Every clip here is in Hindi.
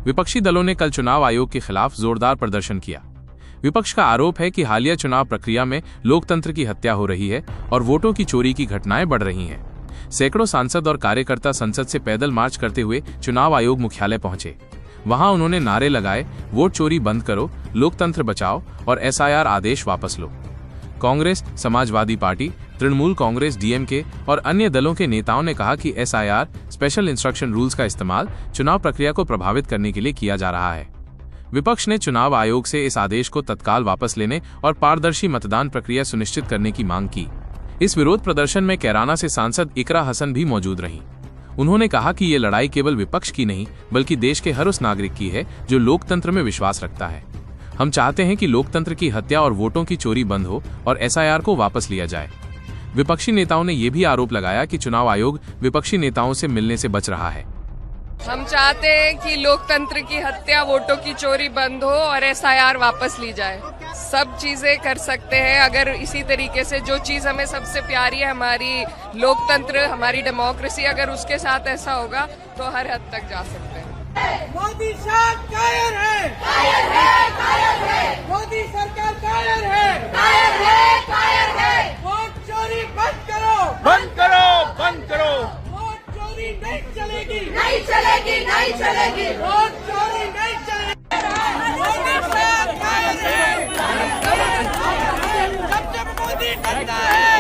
विपक्षी दलों ने कल चुनाव आयोग के खिलाफ जोरदार प्रदर्शन किया। विपक्ष का आरोप है कि हालिया चुनाव प्रक्रिया में लोकतंत्र की हत्या हो रही है और वोटों की चोरी की घटनाएं बढ़ रही हैं। सैकड़ों सांसद और कार्यकर्ता संसद से पैदल मार्च करते हुए चुनाव आयोग मुख्यालय पहुंचे। वहां उन्होंने नारे लगाए, वोट चोरी बंद करो, लोकतंत्र बचाओ और एसआईआर आदेश वापस लो। कांग्रेस, समाजवादी पार्टी, तृणमूल कांग्रेस, डीएमके और अन्य दलों के नेताओं ने कहा कि एसआईआर स्पेशल इंस्ट्रक्शन रूल्स का इस्तेमाल चुनाव प्रक्रिया को प्रभावित करने के लिए किया जा रहा है। विपक्ष ने चुनाव आयोग से इस आदेश को तत्काल वापस लेने और पारदर्शी मतदान प्रक्रिया सुनिश्चित करने की मांग की। इस विरोध प्रदर्शन में कैराना से सांसद इकरा हसन भी मौजूद रहीं। उन्होंने कहा कि ये लड़ाई केवल विपक्ष की नहीं बल्कि देश के हर उस नागरिक की है जो लोकतंत्र में विश्वास रखता है। हम चाहते हैं कि लोकतंत्र की हत्या और वोटों की चोरी बंद हो और एसआईआर को वापस लिया जाए। विपक्षी नेताओं ने यह भी आरोप लगाया कि चुनाव आयोग विपक्षी नेताओं से मिलने से बच रहा है। हम चाहते हैं कि लोकतंत्र की हत्या, वोटों की चोरी बंद हो और एसआईआर वापस ली जाए। सब चीजें कर सकते हैं अगर इसी तरीके से जो चीज हमें सबसे प्यारी है, हमारी लोकतंत्र, हमारी डेमोक्रेसी, अगर उसके साथ ऐसा होगा तो हर हद तक जा सकते हैं। मोदी साहब कायर है, कायर है, कायर है। मोदी सरकार कायर है, कायर है, कायर है। वोट चोरी बंद करो, बंद करो, बंद करो। वोट चोरी नहीं चलेगी, नहीं चलेगी, नहीं चलेगी। वोट चोरी नहीं चलेगी। मोदी साहब कायर है। जब मोदी डरता है,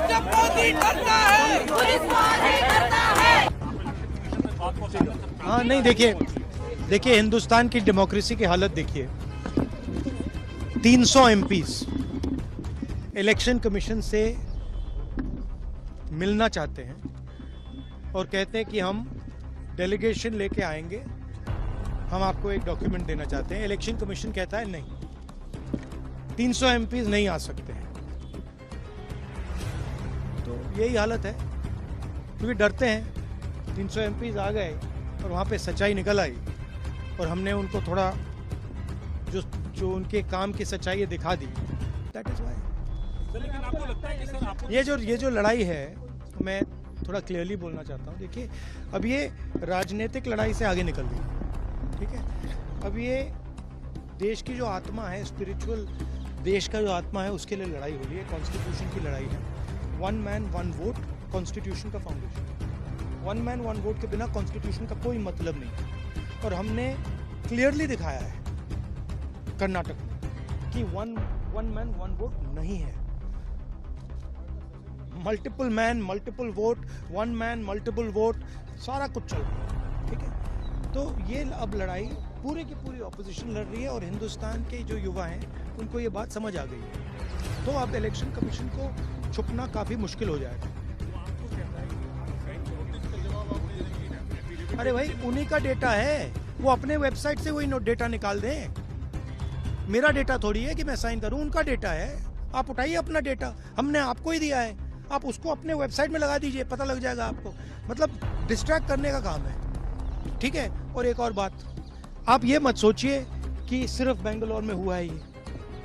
जब मोदी डरता है, पुलिस वाले डरता है। हाँ नहीं, देखिए हिंदुस्तान की डेमोक्रेसी की हालत देखिए। 300 एमपीज इलेक्शन कमीशन से मिलना चाहते हैं और कहते हैं कि हम डेलीगेशन लेके आएंगे, हम आपको एक डॉक्यूमेंट देना चाहते हैं। इलेक्शन कमीशन कहता है नहीं, 300 एमपीज नहीं आ सकते हैं। तो यही हालत है, क्योंकि डरते हैं। 300 एमपीज आ गए और वहाँ पे सच्चाई निकल आई और हमने उनको थोड़ा जो उनके काम की सच्चाई है दिखा दी। That is why. लेकिन आपको लगता है कि सर आपको ये जो लड़ाई है, मैं थोड़ा क्लियरली बोलना चाहता हूँ। देखिए, अब ये राजनीतिक लड़ाई से आगे निकल गई, ठीक है। अब ये देश की जो आत्मा है, स्पिरिचुअल देश का जो आत्मा है, उसके लिए लड़ाई हो रही है। कॉन्स्टिट्यूशन की लड़ाई है। 1 मैन 1 वोट कॉन्स्टिट्यूशन का फाउंडेशन। 1 मैन 1 वोट के बिना कॉन्स्टिट्यूशन का कोई मतलब नहीं। और हमने क्लियरली दिखाया है कर्नाटक में कि 1 मैन 1 वोट नहीं है। Multiple man multiple vote, 1 man multiple vote, सारा कुछ चल रहा है, ठीक है। तो ये अब लड़ाई पूरी की पूरी ऑपोजिशन लड़ रही है और हिंदुस्तान के जो युवा हैं उनको ये बात समझ आ गई है। तो अब इलेक्शन कमीशन को छुपना काफ़ी मुश्किल हो जाएगा। अरे भाई, उन्हीं का डेटा है, वो अपने वेबसाइट से वही डेटा निकाल दें। मेरा डेटा थोड़ी है कि मैं साइन करूं, उनका डेटा है। आप उठाइए अपना डेटा, हमने आपको ही दिया है, आप उसको अपने वेबसाइट में लगा दीजिए, पता लग जाएगा आपको। मतलब डिस्ट्रैक्ट करने का काम है, ठीक है। और एक और बात, आप ये मत सोचिए कि सिर्फ बेंगलोर में हुआ है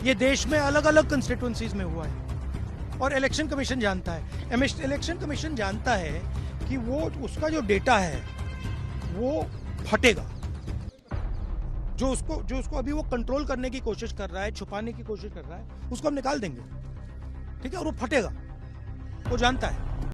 ये देश में अलग अलग कंस्टिट्यूंसीज में हुआ है और इलेक्शन कमीशन जानता है। इलेक्शन कमीशन जानता है कि वो उसका जो डेटा है वो फटेगा। जो उसको अभी वो कंट्रोल करने की कोशिश कर रहा है, छुपाने की कोशिश कर रहा है, उसको हम निकाल देंगे, ठीक है। और वो फटेगा, वो जानता है।